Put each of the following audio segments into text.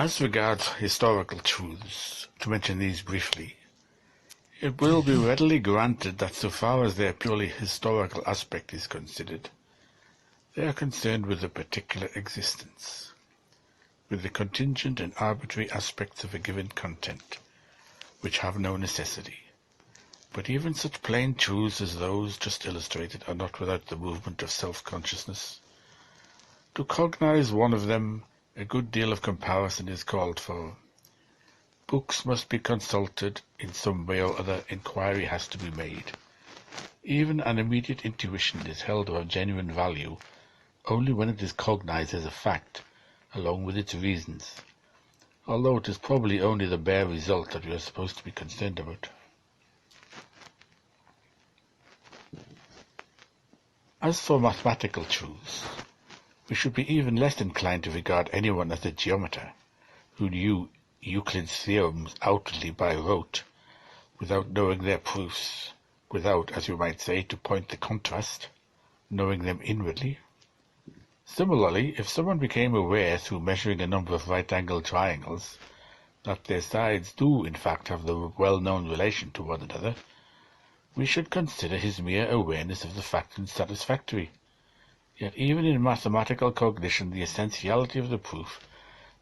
As regards historical truths, to mention these briefly, it will be readily granted that so far as their purely historical aspect is considered, they are concerned with a particular existence, with the contingent and arbitrary aspects of a given content, which have no necessity. But even such plain truths as those just illustrated are not without the movement of self-consciousness. To cognize one of them, a good deal of comparison is called for. Books must be consulted, in some way or other inquiry has to be made. Even an immediate intuition is held to have genuine value only when it is cognized as a fact, along with its reasons, although it is probably only the bare result that we are supposed to be concerned about. As for mathematical truths, we should be even less inclined to regard anyone as a geometer who knew Euclid's theorems outwardly by rote, without knowing their proofs, without, as you might say, to point the contrast, knowing them inwardly. Similarly, if someone became aware through measuring a number of right-angled triangles that their sides do in fact have the well-known relation to one another, we should consider his mere awareness of the fact unsatisfactory. Yet even in mathematical cognition the essentiality of the proof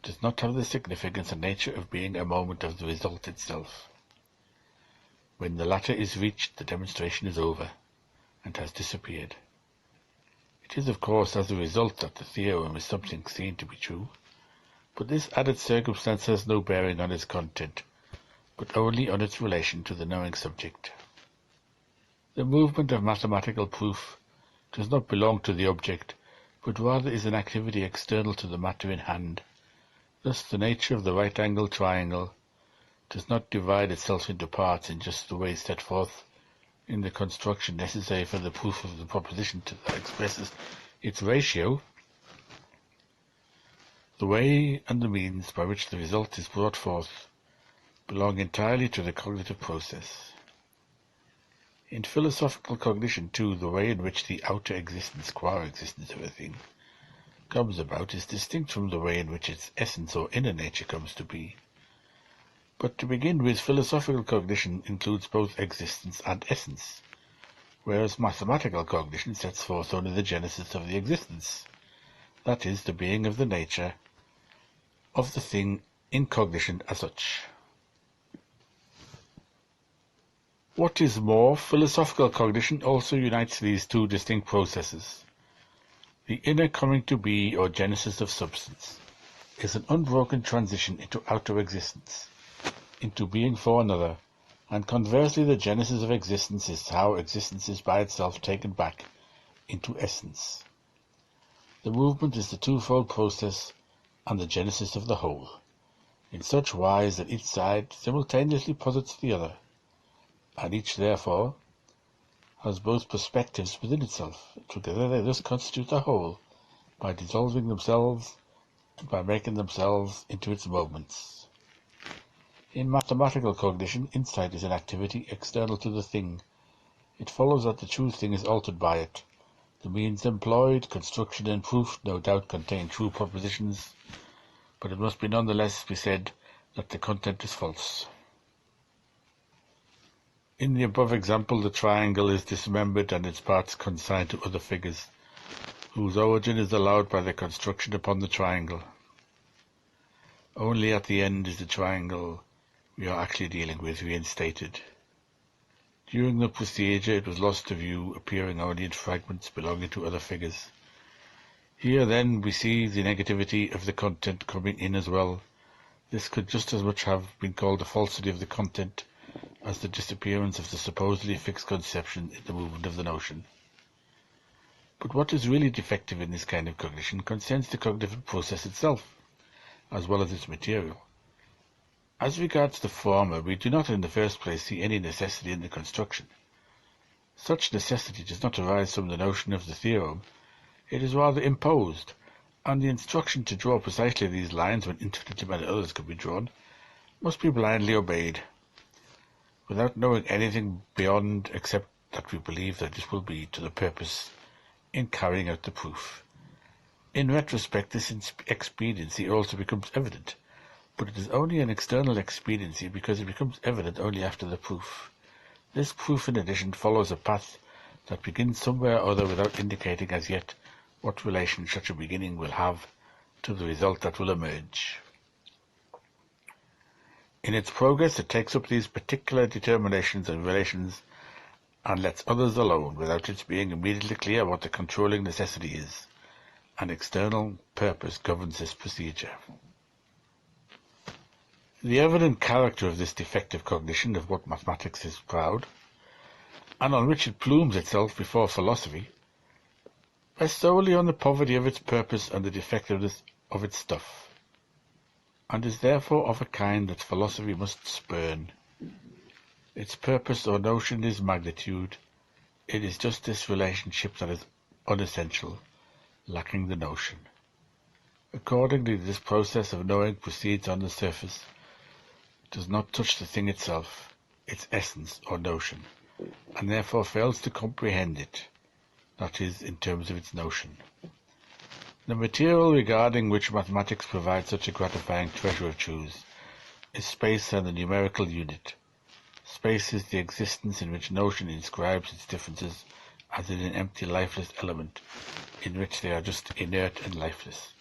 does not have the significance and nature of being a moment of the result itself. When the latter is reached, the demonstration is over, and has disappeared. It is of course as a result that the theorem is something seen to be true, but this added circumstance has no bearing on its content, but only on its relation to the knowing subject. The movement of mathematical proof does not belong to the object, but rather is an activity external to the matter in hand. Thus the nature of the right-angled triangle does not divide itself into parts in just the way set forth in the construction necessary for the proof of the proposition that expresses its ratio. The way and the means by which the result is brought forth belong entirely to the cognitive process. In philosophical cognition, too, the way in which the outer existence, qua existence of a thing, comes about is distinct from the way in which its essence or inner nature comes to be. But to begin with, philosophical cognition includes both existence and essence, whereas mathematical cognition sets forth only the genesis of the existence, that is, the being of the nature of the thing in cognition as such. What is more, philosophical cognition also unites these two distinct processes. The inner coming to be, or genesis of substance, is an unbroken transition into outer existence, into being for another, and conversely the genesis of existence is how existence is by itself taken back into essence. The movement is the twofold process and the genesis of the whole, in such wise that each side simultaneously posits the other, and each therefore has both perspectives within itself. Together they thus constitute a whole, by dissolving themselves and by making themselves into its moments. In mathematical cognition, insight is an activity external to the thing. It follows that the true thing is altered by it. The means employed, construction and proof, no doubt contain true propositions, but it must be nonetheless be said that the content is false. In the above example, the triangle is dismembered and its parts consigned to other figures, whose origin is allowed by the construction upon the triangle. Only at the end is the triangle we are actually dealing with reinstated. During the procedure it was lost to view, appearing only in fragments belonging to other figures. Here then we see the negativity of the content coming in as well. This could just as much have been called the falsity of the content as the disappearance of the supposedly fixed conception in the movement of the notion. But what is really defective in this kind of cognition concerns the cognitive process itself, as well as its material. As regards the former, we do not in the first place see any necessity in the construction. Such necessity does not arise from the notion of the theorem, it is rather imposed, and the instruction to draw precisely these lines when infinitely many others could be drawn must be blindly obeyed, without knowing anything beyond except that we believe that this will be to the purpose in carrying out the proof. In retrospect, this expediency also becomes evident, but it is only an external expediency because it becomes evident only after the proof. This proof, in addition, follows a path that begins somewhere or other without indicating as yet what relation such a beginning will have to the result that will emerge. In its progress, it takes up these particular determinations and relations and lets others alone without its being immediately clear what the controlling necessity is. An external purpose governs this procedure. The evident character of this defective cognition of what mathematics is proud, and on which it plumes itself before philosophy, rests solely on the poverty of its purpose and the defectiveness of its stuff, and is therefore of a kind that philosophy must spurn. Its purpose or notion is magnitude. It is just this relationship that is unessential, lacking the notion. Accordingly, this process of knowing proceeds on the surface, does not touch the thing itself, its essence or notion, and therefore fails to comprehend it, that is, in terms of its notion. The material regarding which mathematics provides such a gratifying treasure of truths is space and the numerical unit. Space is the existence in which notion inscribes its differences as in an empty lifeless element, in which they are just inert and lifeless.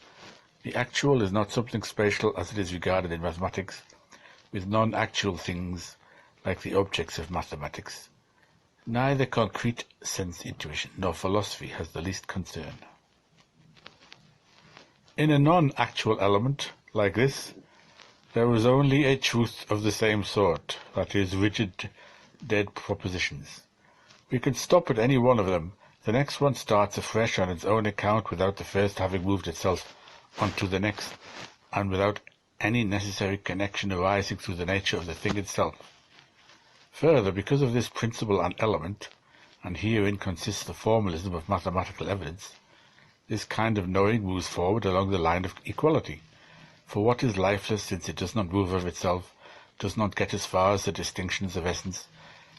The actual is not something spatial as it is regarded in mathematics, with non-actual things like the objects of mathematics. Neither concrete sense intuition nor philosophy has the least concern. In a non-actual element like this, there is only a truth of the same sort, that is, rigid, dead propositions. We can stop at any one of them. The next one starts afresh on its own account without the first having moved itself onto the next, and without any necessary connection arising through the nature of the thing itself. Further, because of this principle and element, and herein consists the formalism of mathematical evidence, this kind of knowing moves forward along the line of equality. For what is lifeless, since it does not move of itself, does not get as far as the distinctions of essence,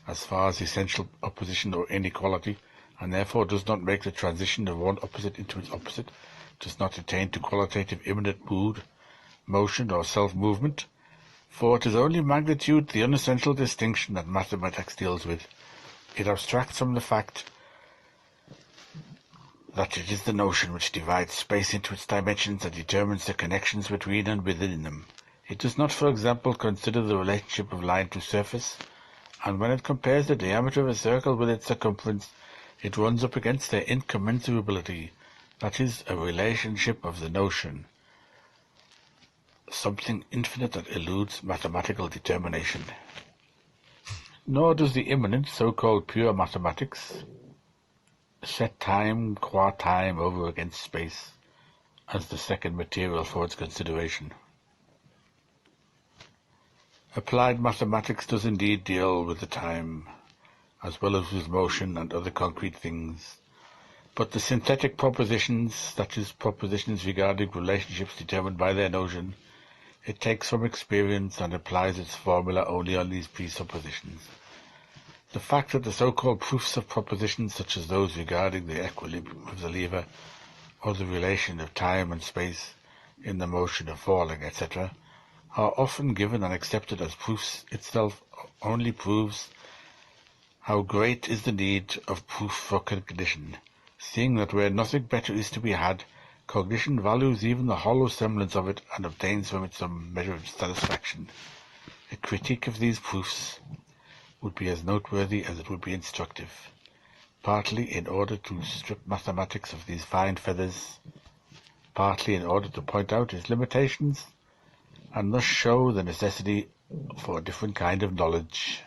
as far as essential opposition or inequality, and therefore does not make the transition of one opposite into its opposite, does not attain to qualitative immanent mood, motion, or self-movement. For it is only magnitude, the unessential distinction, that mathematics deals with. It abstracts from the fact that it is the notion which divides space into its dimensions and determines the connections between and within them. It does not, for example, consider the relationship of line to surface, and when it compares the diameter of a circle with its circumference, it runs up against their incommensurability, that is, a relationship of the notion, something infinite that eludes mathematical determination. Nor does the immanent, so-called pure mathematics set time qua time over against space as the second material for its consideration. Applied mathematics does indeed deal with the time, as well as with motion and other concrete things, but the synthetic propositions, that is, propositions regarding relationships determined by their notion, it takes from experience and applies its formula only on these presuppositions. The fact that the so-called proofs of propositions, such as those regarding the equilibrium of the lever, or the relation of time and space in the motion of falling, etc., are often given and accepted as proofs itself only proves how great is the need of proof for cognition, seeing that where nothing better is to be had, cognition values even the hollow semblance of it and obtains from it some measure of satisfaction. A critique of these proofs would be as noteworthy as it would be instructive, partly in order to strip mathematics of these fine feathers, partly in order to point out its limitations, and thus show the necessity for a different kind of knowledge.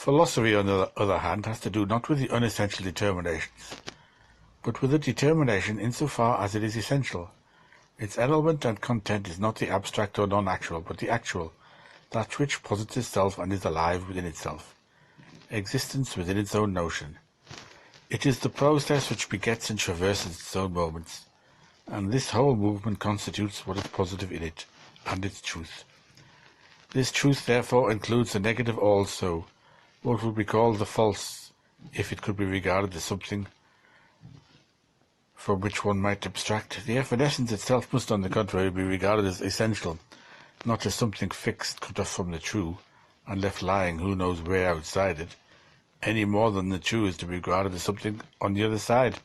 Philosophy, on the other hand, has to do not with the unessential determinations, but with a determination insofar as it is essential. Its element and content is not the abstract or non-actual, but the actual, that which posits itself and is alive within itself, existence within its own notion. It is the process which begets and traverses its own moments, and this whole movement constitutes what is positive in it, and its truth. This truth therefore includes the negative also, what would be called the false, if it could be regarded as something from which one might abstract. The evanescence itself must, on the contrary, be regarded as essential, not as something fixed, cut off from the true, and left lying who knows where outside it, any more than the true is to be regarded as something on the other side,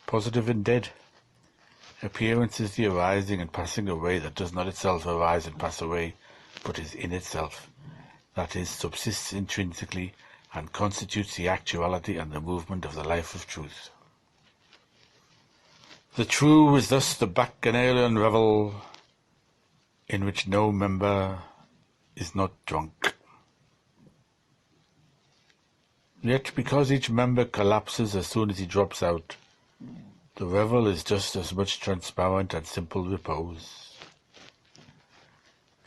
positive and dead. Appearance is the arising and passing away that does not itself arise and pass away, but is in itself, that is, subsists intrinsically, and constitutes the actuality and the movement of the life of truth. The true is thus the bacchanalian revel, in which no member is not drunk. Yet because each member collapses as soon as he drops out, the revel is just as much transparent and simple repose.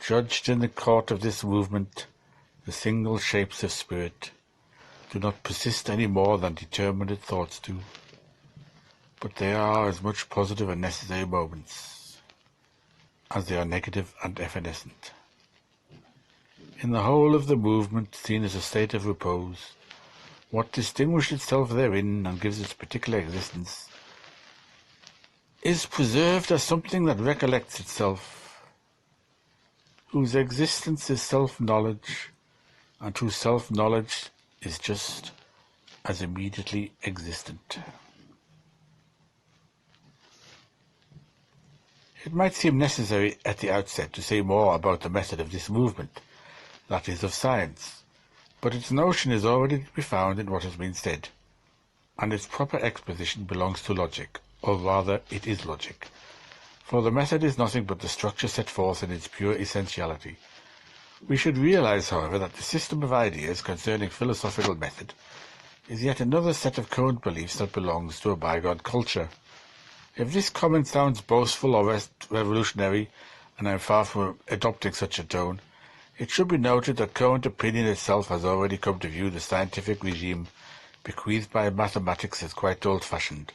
Judged in the court of this movement, the single shapes of spirit do not persist any more than determinate thoughts do, but they are as much positive and necessary moments as they are negative and evanescent. In the whole of the movement, seen as a state of repose, what distinguishes itself therein and gives its particular existence is preserved as something that recollects itself, whose existence is self-knowledge, and whose self-knowledge is just as immediately existent. It might seem necessary at the outset to say more about the method of this movement, that is, of science, but its notion is already to be found in what has been said, and its proper exposition belongs to logic, or rather it is logic, for the method is nothing but the structure set forth in its pure essentiality. We should realize, however, that the system of ideas concerning philosophical method is yet another set of current beliefs that belongs to a bygone culture. If this comment sounds boastful or revolutionary, and I am far from adopting such a tone, it should be noted that current opinion itself has already come to view the scientific regime bequeathed by mathematics as quite old-fashioned,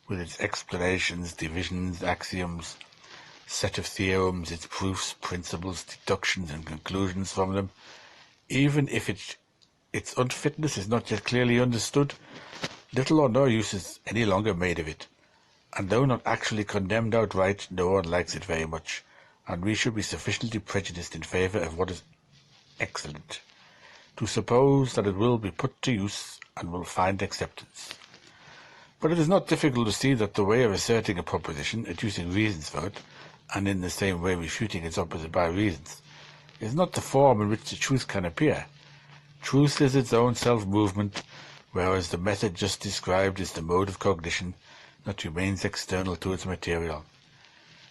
with its explanations, divisions, axioms, set of theorems, its proofs, principles, deductions, and conclusions from them. Even if its unfitness is not yet clearly understood, little or no use is any longer made of it, and though not actually condemned outright, no one likes it very much, and we should be sufficiently prejudiced in favour of what is excellent to suppose that it will be put to use and will find acceptance. But it is not difficult to see that the way of asserting a proposition, adducing reasons for it, and in the same way refuting its opposite by reasons, is not the form in which the truth can appear. Truth is its own self-movement, whereas the method just described is the mode of cognition that remains external to its material.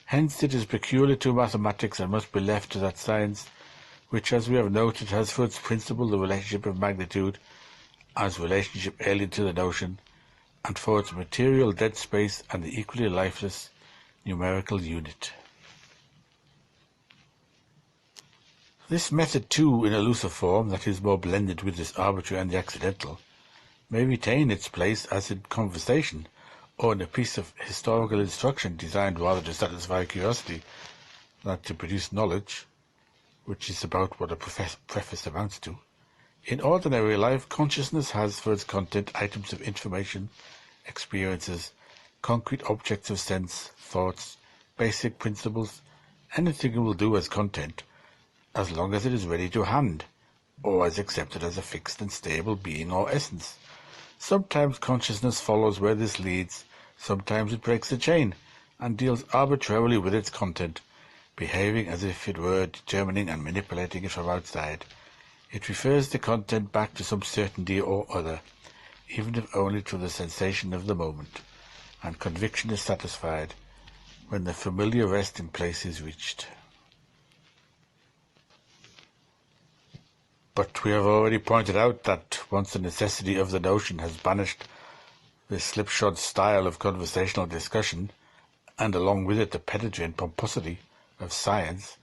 Hence it is peculiar to mathematics and must be left to that science which, as we have noted, has for its principle the relationship of magnitude as relationship alien to the notion, and for its material dead space and the equally lifeless numerical unit. This method too, in a looser form that is more blended with this arbitrary and the accidental, may retain its place as in conversation, or in a piece of historical instruction designed rather to satisfy curiosity than to produce knowledge, which is about what a preface amounts to. In ordinary life, consciousness has for its content items of information, experiences, concrete objects of sense, thoughts, basic principles, anything it will do as content, as long as it is ready to hand, or as accepted as a fixed and stable being or essence. Sometimes consciousness follows where this leads, sometimes it breaks the chain, and deals arbitrarily with its content, behaving as if it were determining and manipulating it from outside. It refers the content back to some certainty or other, even if only to the sensation of the moment, and conviction is satisfied when the familiar resting place is reached. But we have already pointed out that once the necessity of the notion has banished the slipshod style of conversational discussion, and along with it the pedantry and pomposity of science,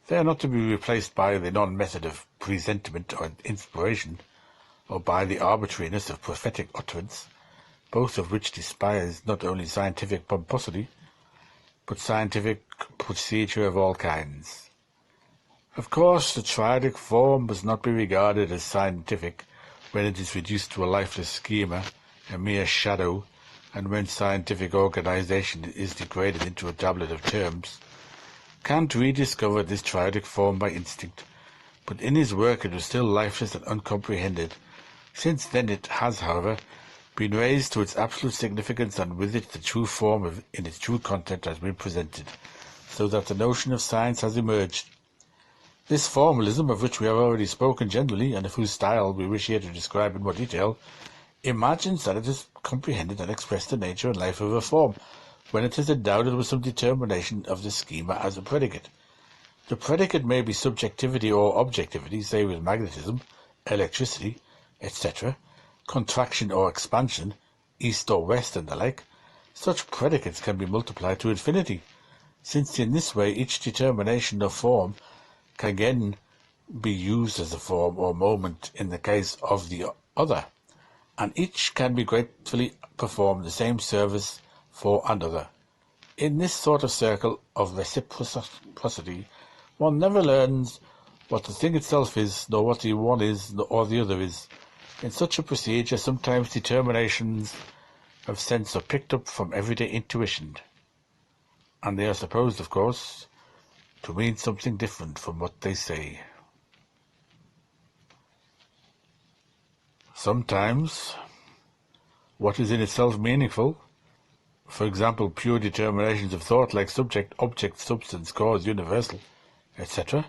they are not to be replaced by the non-method of presentiment or inspiration, or by the arbitrariness of prophetic utterance, both of which despise not only scientific pomposity, but scientific procedure of all kinds. Of course, the triadic form must not be regarded as scientific when it is reduced to a lifeless schema, a mere shadow, and when scientific organization is degraded into a tablet of terms. Kant rediscovered this triadic form by instinct, but in his work it was still lifeless and uncomprehended. Since then it has, however, been raised to its absolute significance, and with it the true form in its true content has been presented, so that the notion of science has emerged. This formalism, of which we have already spoken generally, and of whose style we wish here to describe in more detail, imagines that it has comprehended and expressed the nature and life of a form, when it is endowed with some determination of the schema as a predicate. The predicate may be subjectivity or objectivity, say with magnetism, electricity, etc., contraction or expansion, east or west, and the like. Such predicates can be multiplied to infinity, since in this way each determination of form can again be used as a form or moment in the case of the other, and each can be gratefully perform the same service for another. In this sort of circle of reciprocity, one never learns what the thing itself is, nor what the one is, or the other is. In such a procedure, sometimes determinations of sense are picked up from everyday intuition, and they are supposed, of course, to mean something different from what they say. Sometimes, what is in itself meaningful, for example, pure determinations of thought like subject, object, substance, cause, universal, etc.,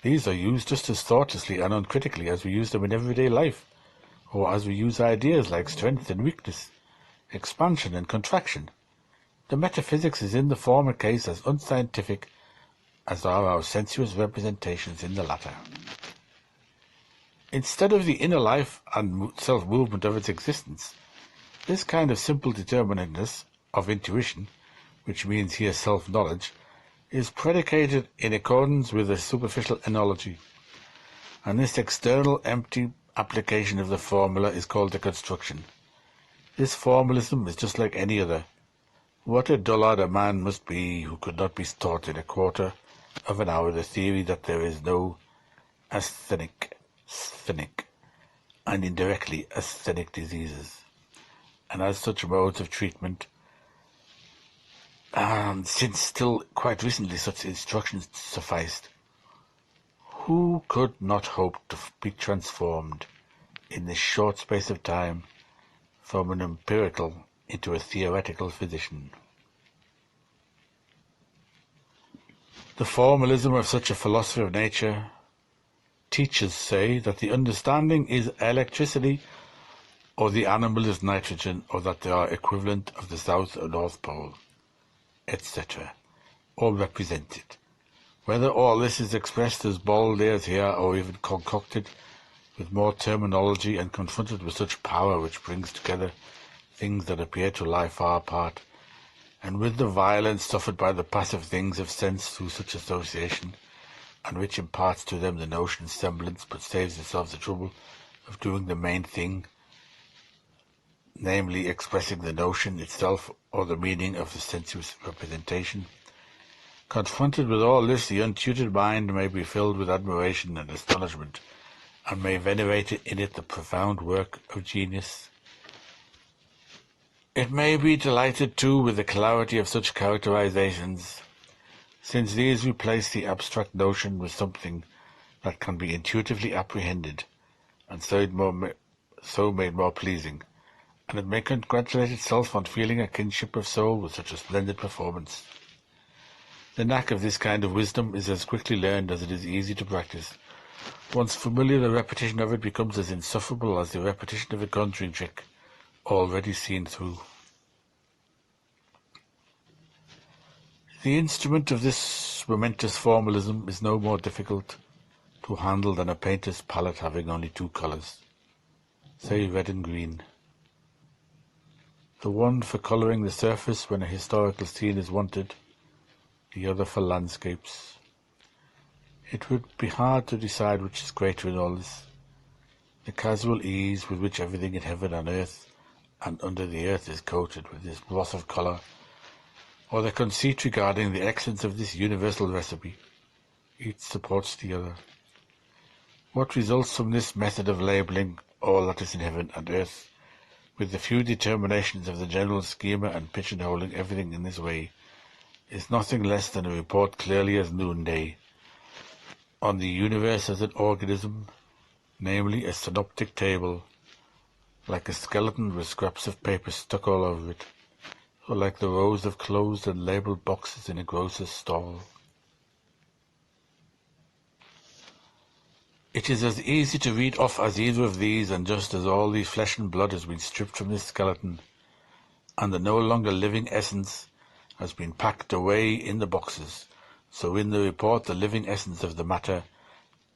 these are used just as thoughtlessly and uncritically as we use them in everyday life, or as we use ideas like strength and weakness, expansion and contraction. The metaphysics is in the former case as unscientific as are our sensuous representations in the latter. Instead of the inner life and self-movement of its existence, this kind of simple determinateness of intuition, which means here self-knowledge, is predicated in accordance with a superficial analogy, and this external empty application of the formula is called a construction. This formalism is just like any other. What a dullard a man must be who could not be taught in a quarter of an hour the theory that there is no asthenic, and indirectly asthenic diseases, and as such modes of treatment, since still quite recently such instructions sufficed. Who could not hope to be transformed in this short space of time from an empirical into a theoretical physician? The formalism of such a philosophy of nature, teachers say that the understanding is electricity, or the animal is nitrogen, or that they are equivalent of the South or North Pole, etc., or represented. Whether all this is expressed as bald as here, or even concocted with more terminology and confronted with such power which brings together things that appear to lie far apart, and with the violence suffered by the passive things of sense through such association, and which imparts to them the notion's semblance, but saves itself the trouble of doing the main thing, namely expressing the notion itself or the meaning of the sensuous representation. Confronted with all this, the untutored mind may be filled with admiration and astonishment, and may venerate in it the profound work of genius. It may be delighted too with the clarity of such characterizations, since these replace the abstract notion with something that can be intuitively apprehended, and so made more pleasing, and it may congratulate itself on feeling a kinship of soul with such a splendid performance. The knack of this kind of wisdom is as quickly learned as it is easy to practice. Once familiar, the repetition of it becomes as insufferable as the repetition of a conjuring trick already seen through. The instrument of this momentous formalism is no more difficult to handle than a painter's palette having only two colours, say red and green. The one for colouring the surface when a historical scene is wanted, the other for landscapes. It would be hard to decide which is greater in all this, the casual ease with which everything in heaven and earth and under the earth is coated with this gloss of colour, or the conceit regarding the excellence of this universal recipe, Each supports the other. What results from this method of labelling all that is in heaven and earth, with the few determinations of the general schema and pigeonholing everything in this way, is nothing less than a report clearly as noonday on the universe as an organism, namely a synoptic table, like a skeleton with scraps of paper stuck all over it, or like the rows of closed and labelled boxes in a grocer's stall. It is as easy to read off as either of these, and just as all the flesh and blood has been stripped from this skeleton, and the no longer living essence has been packed away in the boxes, so in the report the living essence of the matter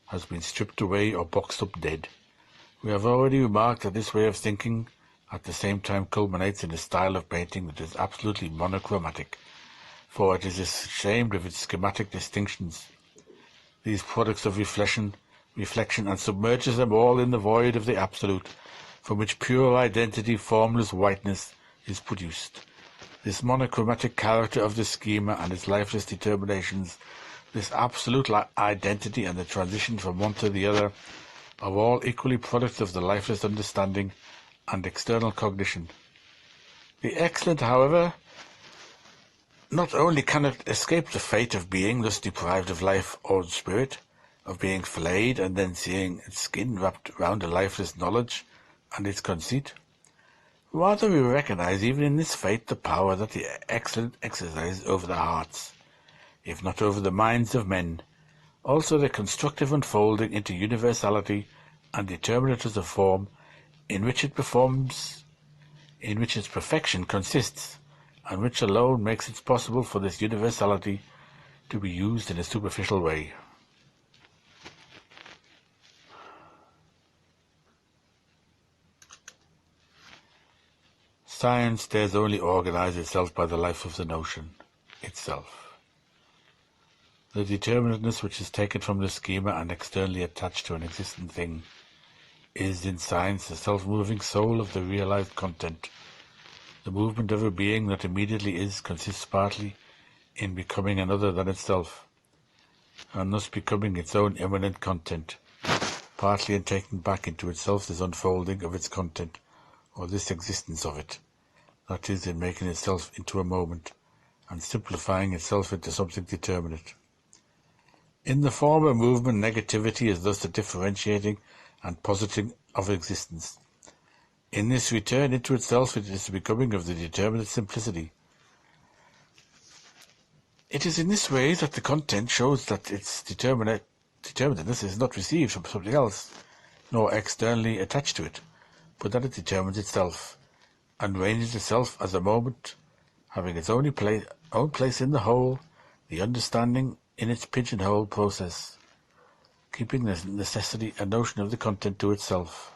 has been stripped away or boxed up dead. We have already remarked that this way of thinking at the same time culminates in a style of painting that is absolutely monochromatic, for it is ashamed of its schematic distinctions, these products of reflection, and submerges them all in the void of the absolute, from which pure identity, formless whiteness, is produced. This monochromatic character of the schema and its lifeless determinations, this absolute identity and the transition from one to the other, are all equally products of the lifeless understanding and external cognition. The excellent, however, not only cannot escape the fate of being thus deprived of life or spirit, of being flayed and then seeing its skin wrapped round a lifeless knowledge and its conceit. Rather we recognize even in this fate the power that the excellent exercises over the hearts, if not over the minds of men, also the constructive unfolding into universality and determinate of form in which it performs, in which its perfection consists, and which alone makes it possible for this universality to be used in a superficial way. Science dares only organize itself by the life of the notion, itself. The determinateness which is taken from the schema and externally attached to an existent thing is in science the self-moving soul of the realized content. The movement of a being that immediately is consists partly in becoming another than itself, and thus becoming its own immanent content, partly in taking back into itself this unfolding of its content, or this existence of it, that is, in making itself into a moment, and simplifying itself into something determinate. In the former movement, negativity is thus the differentiating and positing of existence. In this return into itself, it is the becoming of the determinate simplicity. It is in this way that the content shows that its determinateness is not received from something else, nor externally attached to it, but that it determines itself, and ranges itself as a moment, having its own place in the whole, the understanding in its pigeonhole process, keeping the necessity and notion of the content to itself.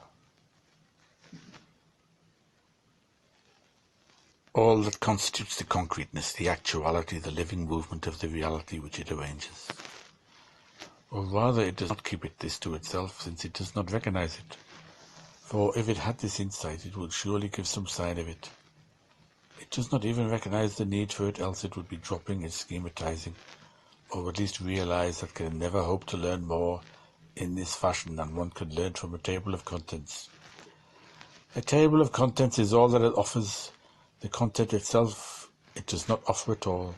All that constitutes the concreteness, the actuality, the living movement of the reality which it arranges. Or rather, it does not keep this to itself, since it does not recognize it. For if it had this insight, it would surely give some sign of it. It does not even recognize the need for it, else it would be dropping its schematizing, or at least realize that can never hope to learn more in this fashion than one could learn from a table of contents. A table of contents is all that it offers. The content itself it does not offer at all.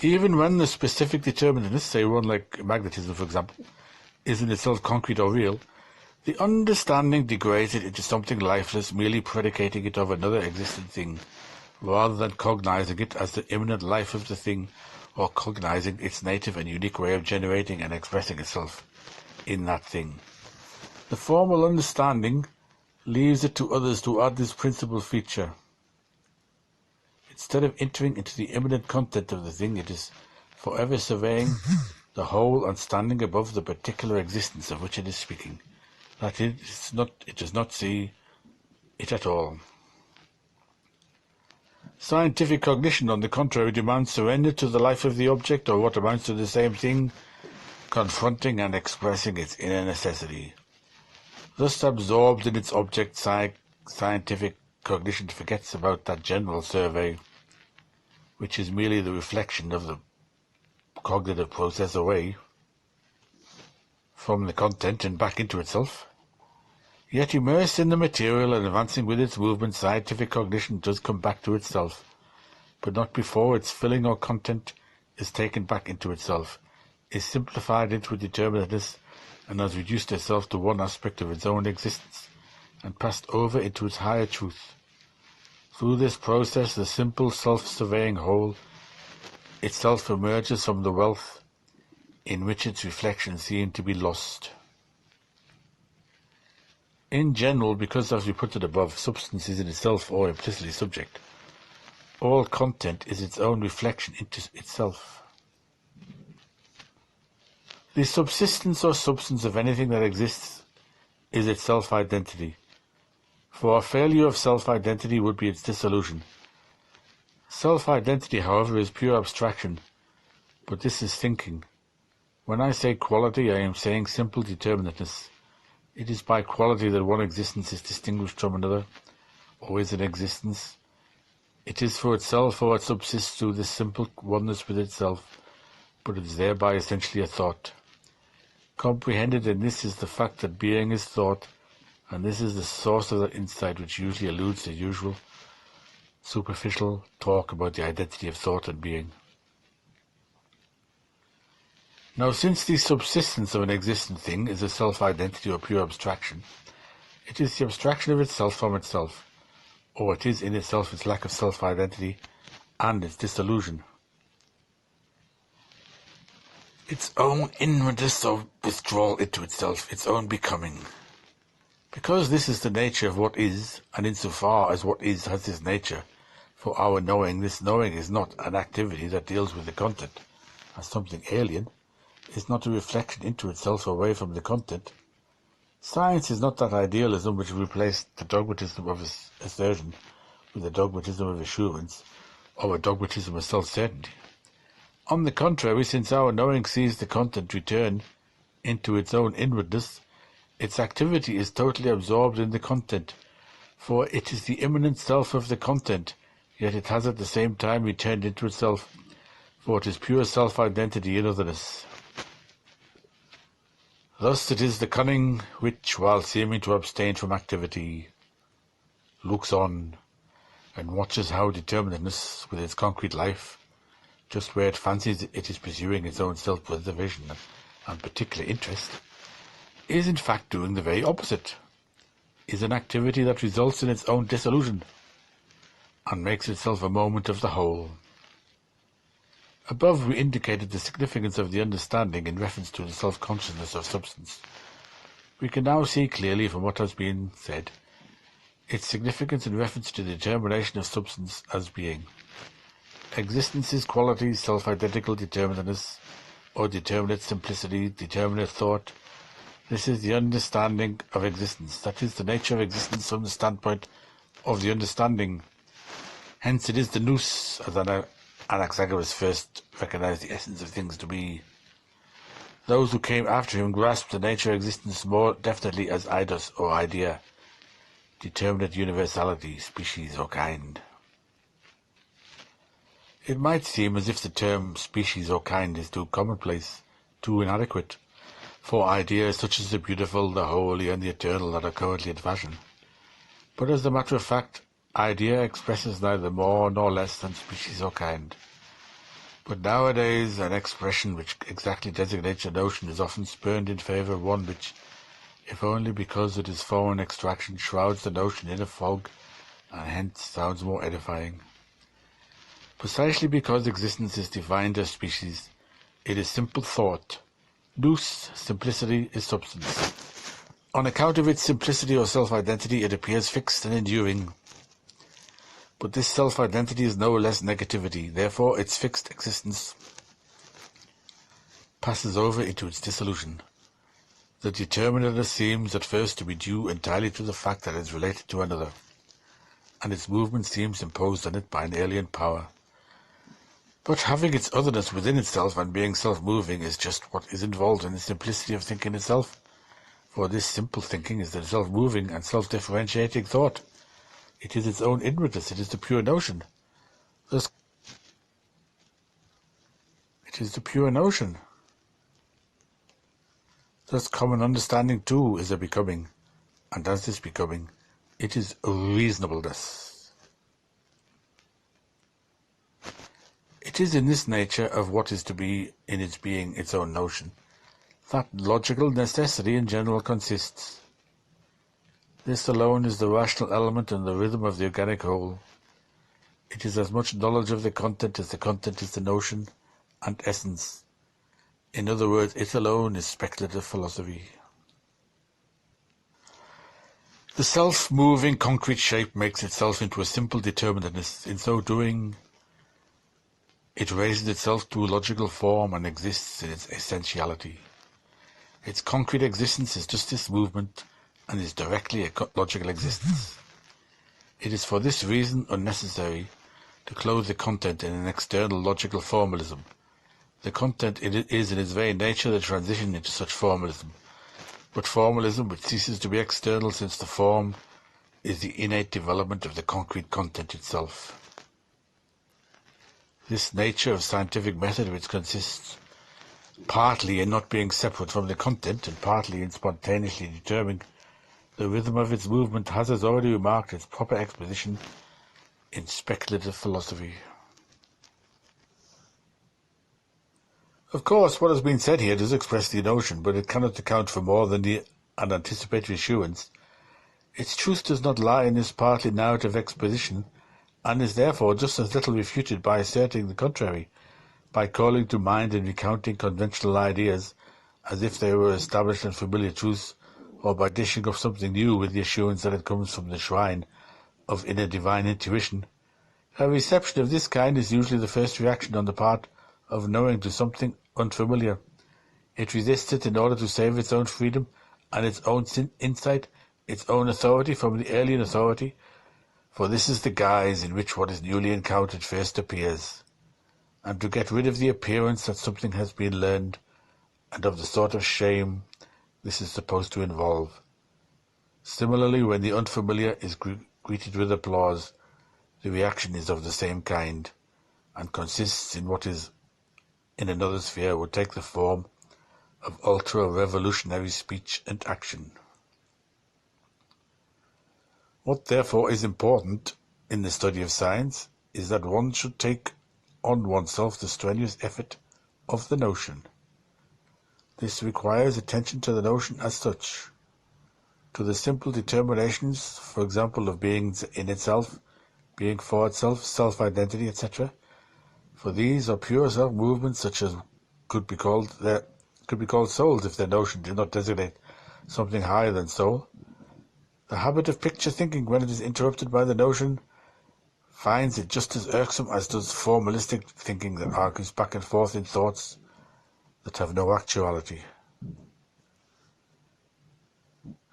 Even when the specific determinant, say one like magnetism for example, is in itself concrete or real, the understanding degrades it into something lifeless, merely predicating it of another existent thing, rather than cognizing it as the immanent life of the thing, or cognizing its native and unique way of generating and expressing itself in that thing. The formal understanding leaves it to others to add this principal feature. Instead of entering into the immanent content of the thing, it is forever surveying the whole and standing above the particular existence of which it is speaking, that it does not see it at all. Scientific cognition, on the contrary, demands surrender to the life of the object, or what amounts to the same thing, confronting and expressing its inner necessity. Thus absorbed in its object, scientific cognition forgets about that general survey, which is merely the reflection of the cognitive process away from the content and back into itself. Yet immersed in the material and advancing with its movement, scientific cognition does come back to itself, but not before its filling or content is taken back into itself, is simplified into a determinateness, and has reduced itself to one aspect of its own existence, and passed over into its higher truth. Through this process, the simple self-surveying whole itself emerges from the wealth in which its reflections seem to be lost. In general, because as we put it above, substance is in itself or implicitly subject, all content is its own reflection into itself. The subsistence or substance of anything that exists is its self-identity, for a failure of self-identity would be its dissolution. Self-identity, however, is pure abstraction, but this is thinking. When I say quality, I am saying simple determinateness. It is by quality that one existence is distinguished from another, or is an existence. It is for itself, or it subsists through this simple oneness with itself, but it is thereby essentially a thought. Comprehended in this is the fact that being is thought, and this is the source of that insight which usually eludes the usual, superficial talk about the identity of thought and being. Now, since the subsistence of an existent thing is a self-identity or pure abstraction, it is the abstraction of itself from itself, or it is in itself its lack of self-identity and its disillusion. Its own inwardness of withdrawal into itself, its own becoming. Because this is the nature of what is, and insofar as what is has this nature, for our knowing, this knowing is not an activity that deals with the content as something alien, is not a reflection into itself away from the content. Science is not that idealism which replaced the dogmatism of assertion with the dogmatism of assurance, or a dogmatism of self-certainty. On the contrary, since our knowing sees the content return into its own inwardness, its activity is totally absorbed in the content, for it is the immanent self of the content, yet it has at the same time returned into itself, for it is pure self-identity in otherness. Thus it is the cunning which, while seeming to abstain from activity, looks on and watches how determinateness, with its concrete life, just where it fancies it is pursuing its own self-preservation and particular interest, is in fact doing the very opposite, is an activity that results in its own dissolution, and makes itself a moment of the whole. Above we indicated the significance of the understanding in reference to the self-consciousness of substance. We can now see clearly from what has been said its significance in reference to the determination of substance as being. Existence's qualities, self-identical determinateness, or determinate simplicity, determinate thought. This is the understanding of existence. That is the nature of existence from the standpoint of the understanding. Hence it is the nous, as Anaxagoras first recognized the essence of things to be. Those who came after him grasped the nature of existence more definitely as eidos, or idea, determinate universality, species, or kind. It might seem as if the term species or kind is too commonplace, too inadequate, for ideas such as the beautiful, the holy, and the eternal that are currently in fashion. But as a matter of fact, idea expresses neither more nor less than species or kind. But nowadays an expression which exactly designates a notion is often spurned in favour of one which, if only because it is foreign extraction, shrouds the notion in a fog, and hence sounds more edifying. Precisely because existence is defined as species, it is simple thought. Nous, simplicity, is substance. On account of its simplicity or self-identity, it appears fixed and enduring. But this self-identity is no less negativity, therefore its fixed existence passes over into its dissolution. The determinateness seems at first to be due entirely to the fact that it is related to another, and its movement seems imposed on it by an alien power. But having its otherness within itself and being self-moving is just what is involved in the simplicity of thinking itself, for this simple thinking is the self-moving and self-differentiating thought. It is its own inwardness, it is the pure notion. Thus, it It is the pure notion. Thus common understanding too is a becoming, and as this becoming, it is reasonableness. It is in this nature of what is to be in its being its own notion, that logical necessity in general consists. This alone is the rational element and the rhythm of the organic whole. It is as much knowledge of the content as the content is the notion and essence. In other words, it alone is speculative philosophy. The self-moving concrete shape makes itself into a simple determinateness. In so doing, it raises itself to a logical form and exists in its essentiality. Its concrete existence is just this movement and is directly a logical existence. It is for this reason unnecessary to clothe the content in an external logical formalism. The content is in its very nature the transition into such formalism, but formalism which ceases to be external since the form is the innate development of the concrete content itself. This nature of scientific method, which consists partly in not being separate from the content and partly in spontaneously determining the rhythm of its movement, has, as already remarked, its proper exposition in speculative philosophy. Of course, what has been said here does express the notion, but it cannot account for more than an anticipatory assurance. Its truth does not lie in this partly narrative exposition, and is therefore just as little refuted by asserting the contrary, by calling to mind and recounting conventional ideas as if they were established and familiar truths, or by dishing up something new with the assurance that it comes from the shrine of inner divine intuition. A reception of this kind is usually the first reaction on the part of knowing to something unfamiliar. It resists it in order to save its own freedom and its own insight, its own authority from the alien authority, for this is the guise in which what is newly encountered first appears, and to get rid of the appearance that something has been learned, and of the sort of shame this is supposed to involve. Similarly, when the unfamiliar is greeted with applause, the reaction is of the same kind, and consists in what is in another sphere would take the form of ultra-revolutionary speech and action. What therefore is important in the study of science is that one should take on oneself the strenuous effort of the notion. This requires attention to the notion as such, to the simple determinations, for example, of being in itself, being for itself, self-identity, etc. For these are pure self-movements such as could be called souls if their notion did not designate something higher than soul. The habit of picture thinking, when it is interrupted by the notion, finds it just as irksome as does formalistic thinking that argues back and forth in thoughts that have no actuality.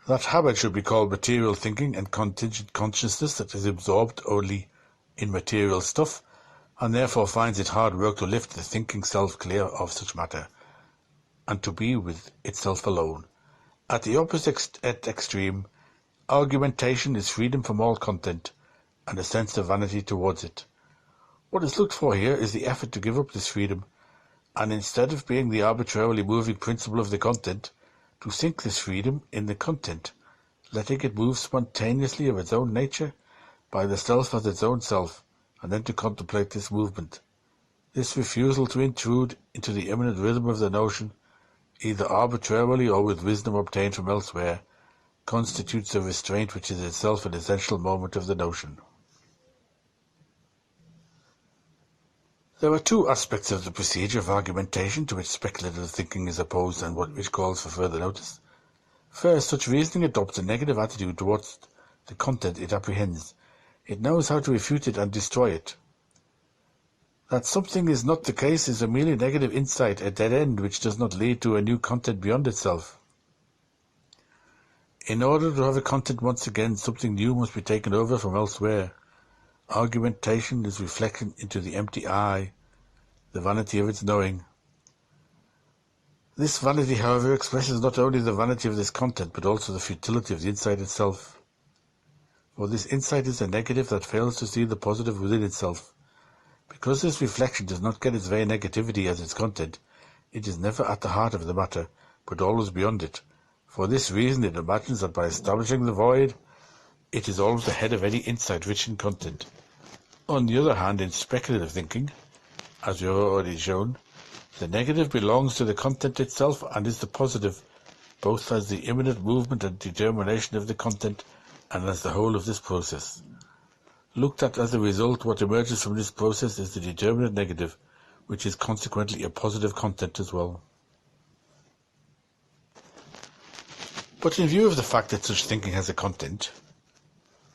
That habit should be called material thinking and contingent consciousness that is absorbed only in material stuff, and therefore finds it hard work to lift the thinking self clear of such matter, and to be with itself alone. At the opposite extreme, argumentation is freedom from all content, and a sense of vanity towards it. What is looked for here is the effort to give up this freedom, and instead of being the arbitrarily moving principle of the content, to sink this freedom in the content, letting it move spontaneously of its own nature, by the self as its own self, and then to contemplate this movement. This refusal to intrude into the immanent rhythm of the notion, either arbitrarily or with wisdom obtained from elsewhere, constitutes a restraint which is itself an essential moment of the notion. There are two aspects of the procedure of argumentation to which speculative thinking is opposed and which calls for further notice. First, such reasoning adopts a negative attitude towards the content it apprehends. It knows how to refute it and destroy it. That something is not the case is a merely negative insight, a dead end which does not lead to a new content beyond itself. In order to have a content once again, something new must be taken over from elsewhere. Argumentation is reflection into the empty I, the vanity of its knowing. This vanity, however, expresses not only the vanity of this content, but also the futility of the insight itself. For this insight is a negative that fails to see the positive within itself, Because this reflection does not get its very negativity as its content, it is never at the heart of the matter, but always beyond it. For this reason it imagines that by establishing the void, it is always ahead of any insight rich in content. On the other hand, in speculative thinking, as we have already shown, the negative belongs to the content itself and is the positive, both as the imminent movement and determination of the content and as the whole of this process. Looked at as a result, what emerges from this process is the determinate negative, which is consequently a positive content as well. But in view of the fact that such thinking has a content,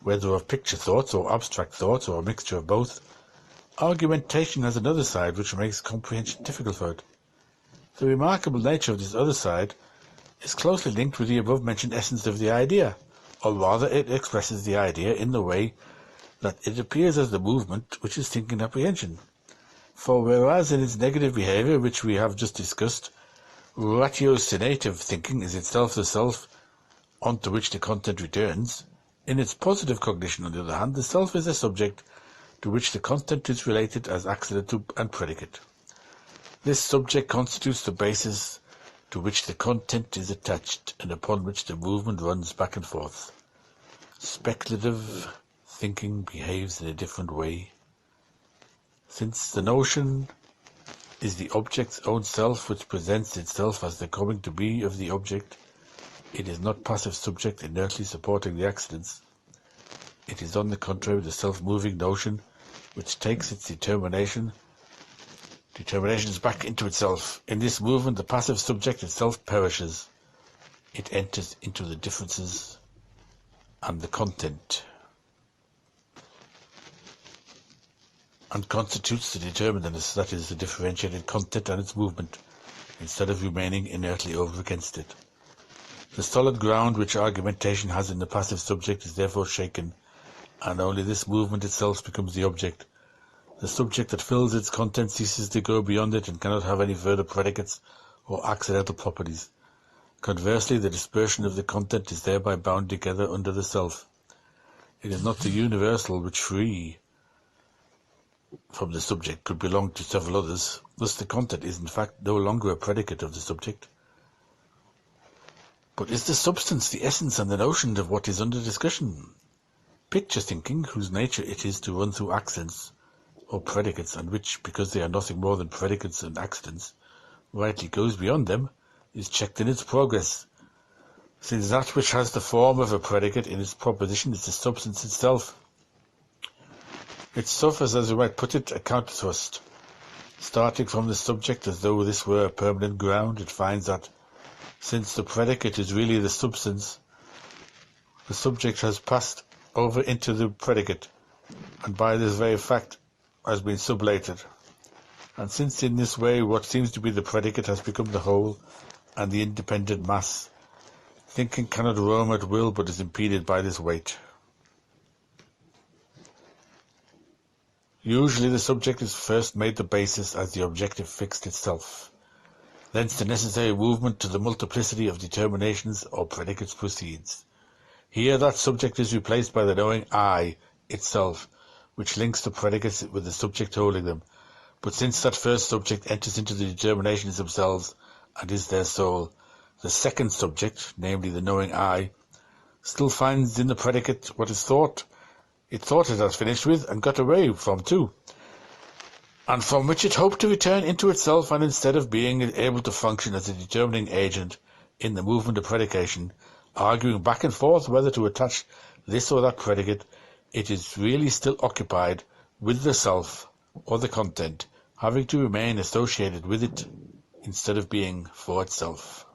whether of picture thoughts or abstract thoughts or a mixture of both, argumentation has another side which makes comprehension difficult for it. The remarkable nature of this other side is closely linked with the above-mentioned essence of the idea, or rather it expresses the idea in the way that it appears as the movement which is thinking apprehension. For whereas in its negative behaviour, which we have just discussed, ratiocinative thinking is itself the self onto which the content returns, in its positive cognition, on the other hand, the self is a subject to which the content is related as accident and predicate. This subject constitutes the basis to which the content is attached and upon which the movement runs back and forth. Speculative thinking behaves in a different way. Since the notion is the object's own self which presents itself as the coming to be of the object, it is not passive subject inertly supporting the accidents. It is on the contrary the self-moving notion which takes its determinations back into itself. In this movement the passive subject itself perishes. It enters into the differences and the content, and constitutes the determinedness, that is, the differentiated content and its movement, instead of remaining inertly over against it. The solid ground which argumentation has in the passive subject is therefore shaken, and only this movement itself becomes the object. The subject that fills its content ceases to go beyond it and cannot have any further predicates or accidental properties. Conversely, the dispersion of the content is thereby bound together under the self. It is not the universal which, free from the subject, could belong to several others. Thus the content is in fact no longer a predicate of the subject, but is the substance, the essence and the notion of what is under discussion. Picture thinking, whose nature it is to run through accidents or predicates, and which, because they are nothing more than predicates and accidents, rightly goes beyond them, is checked in its progress, since that which has the form of a predicate in its proposition is the substance itself. It suffers, as we might put it, a counter-thrust. Starting from the subject as though this were a permanent ground, it finds that, since the predicate is really the substance, the subject has passed over into the predicate, and by this very fact has been sublated. And since in this way what seems to be the predicate has become the whole and the independent mass, thinking cannot roam at will but is impeded by this weight. Usually the subject is first made the basis as the objective fixed itself. Thence the necessary movement to the multiplicity of determinations or predicates proceeds. Here that subject is replaced by the knowing I itself, which links the predicates with the subject holding them. But since that first subject enters into the determinations themselves and is their soul, the second subject, namely the knowing I, still finds in the predicate what is thought. It thought it has finished with and got away from too, and from which it hoped to return into itself, and instead of being able to function as a determining agent in the movement of predication, arguing back and forth whether to attach this or that predicate, it is really still occupied with the self or the content, having to remain associated with it instead of being for itself.